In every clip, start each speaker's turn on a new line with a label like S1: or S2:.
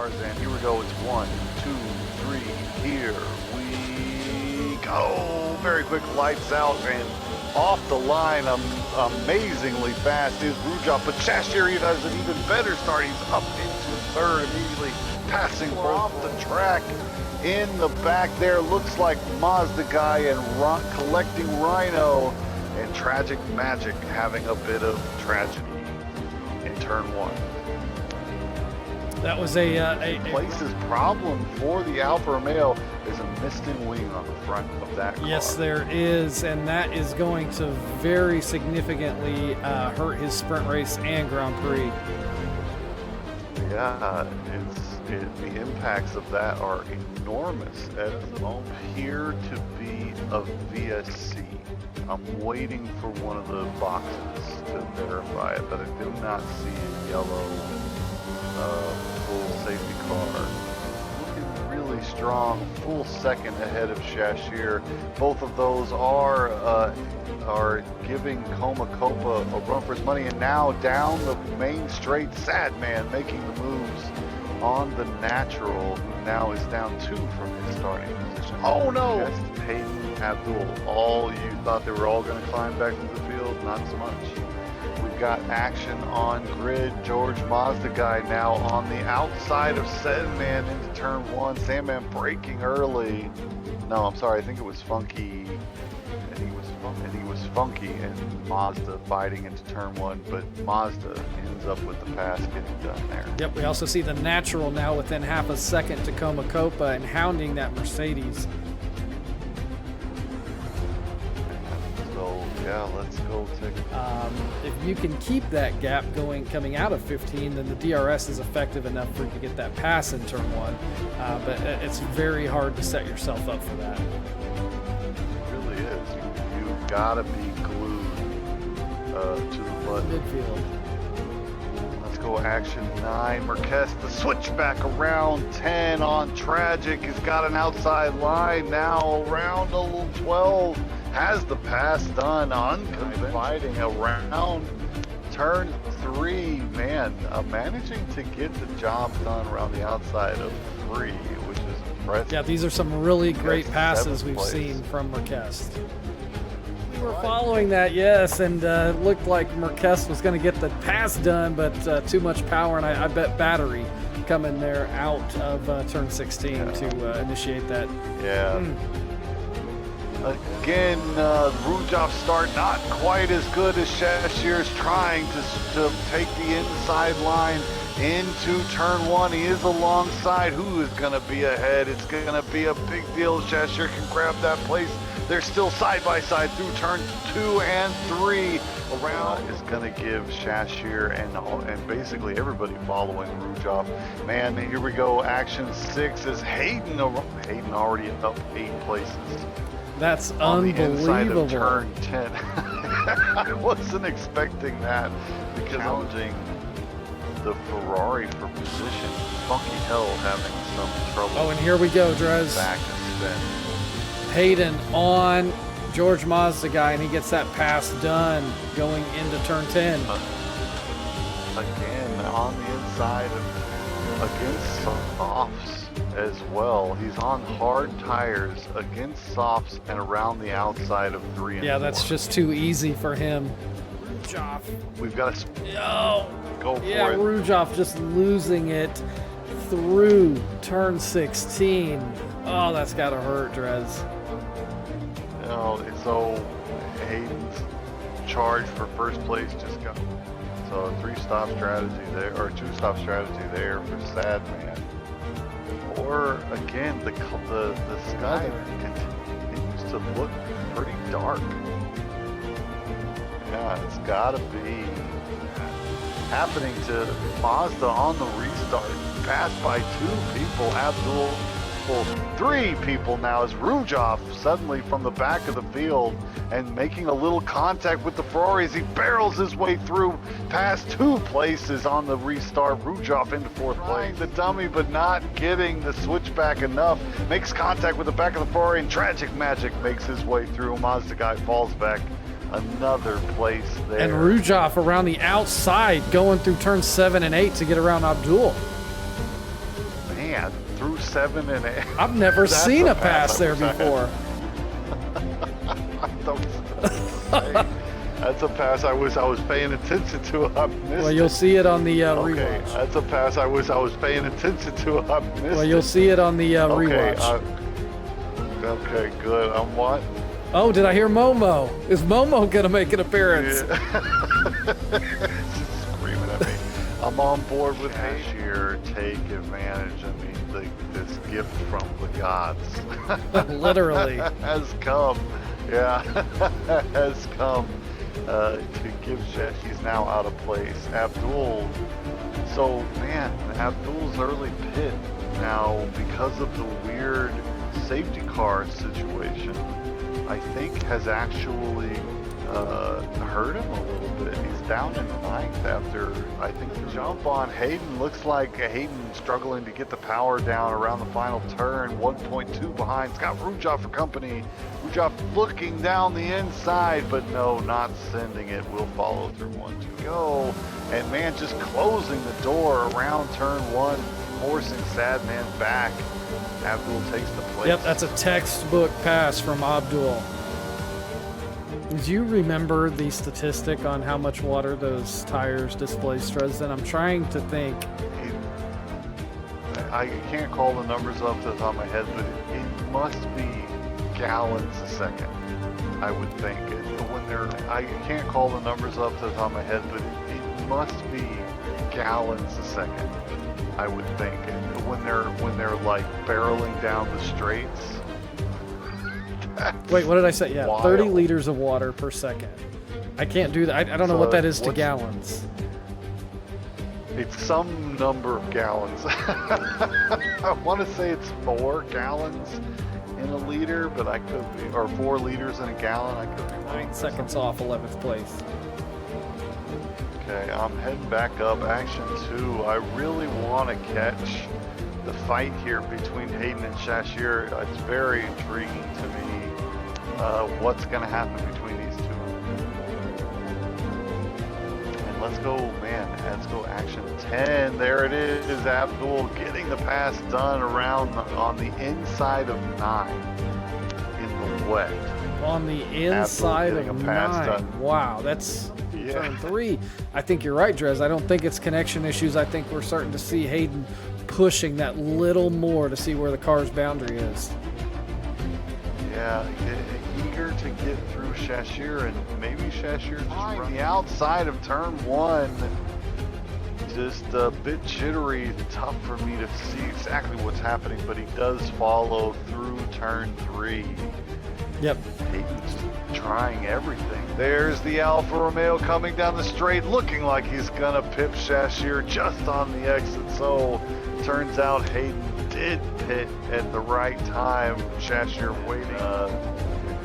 S1: Tarzan. Here we go. It's 1, 2, 3. Here we go. Very quick lights out and off the line. Amazingly fast is Rujov, but Shashiri does an even better start. He's up into third, immediately passing off the track. In the back there, looks like Mazda Guy and collecting Rhino, and Tragic Magic having a bit of tragedy in turn 1.
S2: That was
S1: Place's problem for the Alfa Romeo is a misting wing on the front of that car.
S2: Yes, there is, and that is going to very significantly hurt his sprint race and Grand Prix.
S1: Yeah, the impacts of that are enormous. At the moment, appear to be a VSC. I'm waiting for one of the boxes to verify it, but I do not see a yellow full safety car. Looking really strong, full second ahead of Shashir. Both of those are giving Comacopa a run for his money, and now down the main straight, Sadman making the moves on the natural, who now is down 2 from his starting position. Oh no! Just Hayden Abdul. All you thought they were all going to climb back to the field? Not so much. We've got action on grid. George Mazda Guy now on the outside of Sandman into turn 1. Sandman braking early. No, I'm sorry. I think it was Funky. He was Funky and Mazda fighting into turn 1, but Mazda ends up with the pass getting done there.
S2: Yep, we also see the natural now within half a second to Comacopa and hounding that Mercedes.
S1: So yeah, let's go take.
S2: If you can keep that gap coming out of 15, then the DRS is effective enough for you to get that pass in turn 1. But it's very hard to set yourself up for that.
S1: It really is. You've got to be glued to the button.
S2: Midfield.
S1: Let's go action 9. Marquez, the switchback around 10 on Tragic. He's got an outside line now around 12. Has the pass done, unconfiding around turn 3. Man, managing to get the job done around the outside of 3, which is impressive.
S2: Yeah, these are some really great passes
S1: 7th
S2: we've
S1: place.
S2: seen from Marquez. We were following that, yes, and it looked like Marquez was going to get the pass done, but too much power, and I bet battery coming there out of turn 16 to initiate that.
S1: Yeah. Again, Rujov start not quite as good as Shashir's trying to take the inside line into turn 1. He is alongside. Who is going to be ahead? It's going to be a big deal. Shashir can grab that place. They're still side by side through turn 2 and 3. Around is going to give Shashir and basically everybody following Rujov. Man, here we go. Action 6 is Hayden already up 8 places.
S2: That's
S1: on
S2: unbelievable.
S1: The inside of turn 10. I wasn't expecting that because challenging the Ferrari for position. Funky Hell having some trouble.
S2: Oh, and here we go, Drez.
S1: Back and spin.
S2: Hayden on George Mazda Guy, and he gets that pass done going into turn 10.
S1: Again, on the inside against softs as well. He's on hard tires against softs and around the outside of 3 and 4.
S2: Yeah, that's just too easy for him. Rujov.
S1: We've got to go for
S2: yeah,
S1: it.
S2: Rujov just losing it through turn 16. Oh, that's got to hurt, Drez.
S1: So Hayden's charge for first place just got so a 3-stop strategy there, or 2-stop strategy there for Sadman. Or again, the sky continues to look pretty dark. Yeah, it's got to be happening to Mazda on the restart. Passed by 2 people. Abdul, 3 people now as Rujov suddenly from the back of the field and making a little contact with the Ferrari as he barrels his way through past 2 places on the restart. Rujov into 4th place. The dummy, but not getting the switchback enough. Makes contact with the back of the Ferrari, and Tragic Magic makes his way through. Mazda Guy falls back another place there.
S2: And Rujov around the outside going through turn 7 and 8 to get around Abdul.
S1: 7 and 8.
S2: I've never
S1: That's
S2: seen
S1: a
S2: a pass
S1: pass
S2: there
S1: I wish I had.
S2: before.
S1: That's a pass I wish I was paying attention to. I missed
S2: Well, you'll
S1: it.
S2: see it on the
S1: Okay,
S2: rewatch.
S1: that's a pass I wish I was paying attention to. I missed
S2: Well, you'll
S1: it.
S2: see it on the
S1: Okay,
S2: rewatch.
S1: okay, good. I'm what?
S2: Oh, did I hear Momo? Is Momo gonna make an appearance?
S1: Yeah. She's screaming at me. I'm on board with Cashier. Take advantage. I mean, this gift from the gods
S2: Literally.
S1: has come. Yeah, has come to give Shesh. He's now out of place. Abdul. So, man, Abdul's early pit now, because of the weird safety car situation, I think has actually hurt him a little bit. He's down in the ninth after, I think, the jump on Hayden. Looks like Hayden struggling to get the power down around the final turn. 1.2 behind. It's got Rujov for company. Rujov looking down the inside, but no, not sending it. Will follow through 1 to go. And man, just closing the door around turn 1, forcing Sadman back. Abdul takes the place.
S2: Yep, that's a textbook pass from Abdul. Do you remember the statistic on how much water those tires displaced, Dresden? I'm trying to think.
S1: I can't call the numbers off the top of my head, but it must be gallons a second, I would think. I can't call the numbers off the top of my head, but it must be gallons a second, I would think. And when they're like barreling down the straights.
S2: Wait, what did I say? Yeah,
S1: wild.
S2: 30 liters of water per second. I can't do that. I don't know
S1: So
S2: what that is to
S1: what's-
S2: gallons.
S1: It's some number of gallons. I want to say it's 4 gallons in a liter, but I could be, or 4 liters in a gallon. I could be wrong.
S2: 9 seconds off 11th place.
S1: Okay, I'm heading back up. Action 2. I really want to catch the fight here between Hayden and Shashir. It's very intriguing to me what's going to happen between these two. And let's go, man. Let's go action 10. There it is. Abdul getting the pass done around on the inside of 9 in the wet.
S2: On the inside
S1: getting
S2: of
S1: a pass
S2: 9.
S1: done.
S2: Wow, that's
S1: Yeah.
S2: turn 3. I think you're right, Drez. I don't think it's connection issues. I think we're starting to see Hayden pushing that little more to see where the car's boundary is.
S1: Yeah, eager to get through Shashir, and maybe Shashir just running the outside of turn 1. Just a bit jittery, tough for me to see exactly what's happening, but he does follow through turn 3.
S2: Yep.
S1: Hayden's trying everything. There's the Alfa Romeo coming down the straight, looking like he's gonna pip Shashir just on the exit. So turns out Hayden did pit at the right time. Shashir waiting,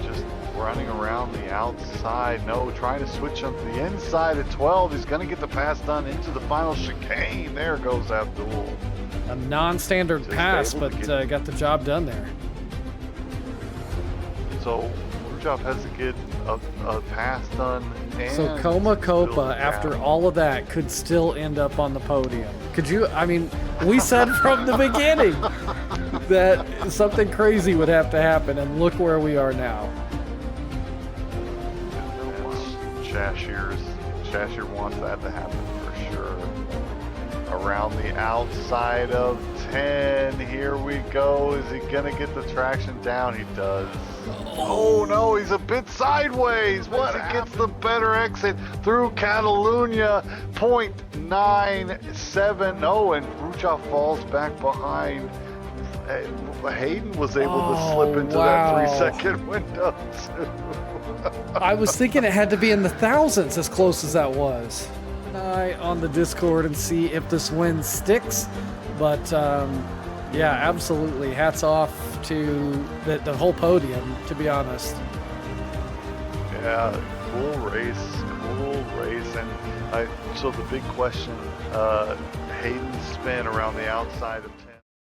S1: just running around the outside. No, trying to switch on the inside at 12. He's gonna get the pass done into the final chicane. There goes Abdul.
S2: A non-standard
S1: Just
S2: pass,
S1: able
S2: but
S1: to
S2: got the job done there.
S1: So Rujov has to get a pass done. And
S2: So Coma
S1: build
S2: Copa,
S1: a
S2: after
S1: gap.
S2: all of that, could still end up on the podium. Could you? I mean, we said from the beginning that something crazy would have to happen, and look where we are now.
S1: Shashir wants that to happen for sure. Around the outside of 10, here we go. Is he gonna get the traction down? He does. Oh no, he's a bit sideways. What? He gets the better exit through Catalunya. 0.97. Oh, and Rujov falls back behind. Hayden was able to slip into
S2: wow.
S1: that 3-second window too.
S2: I was thinking it had to be in the thousands, as close as that was. On the Discord and see if this win sticks, but yeah, absolutely. Hats off to the whole podium, to be honest.
S1: Yeah, cool race, and so the big question, Hayden's spin around the outside of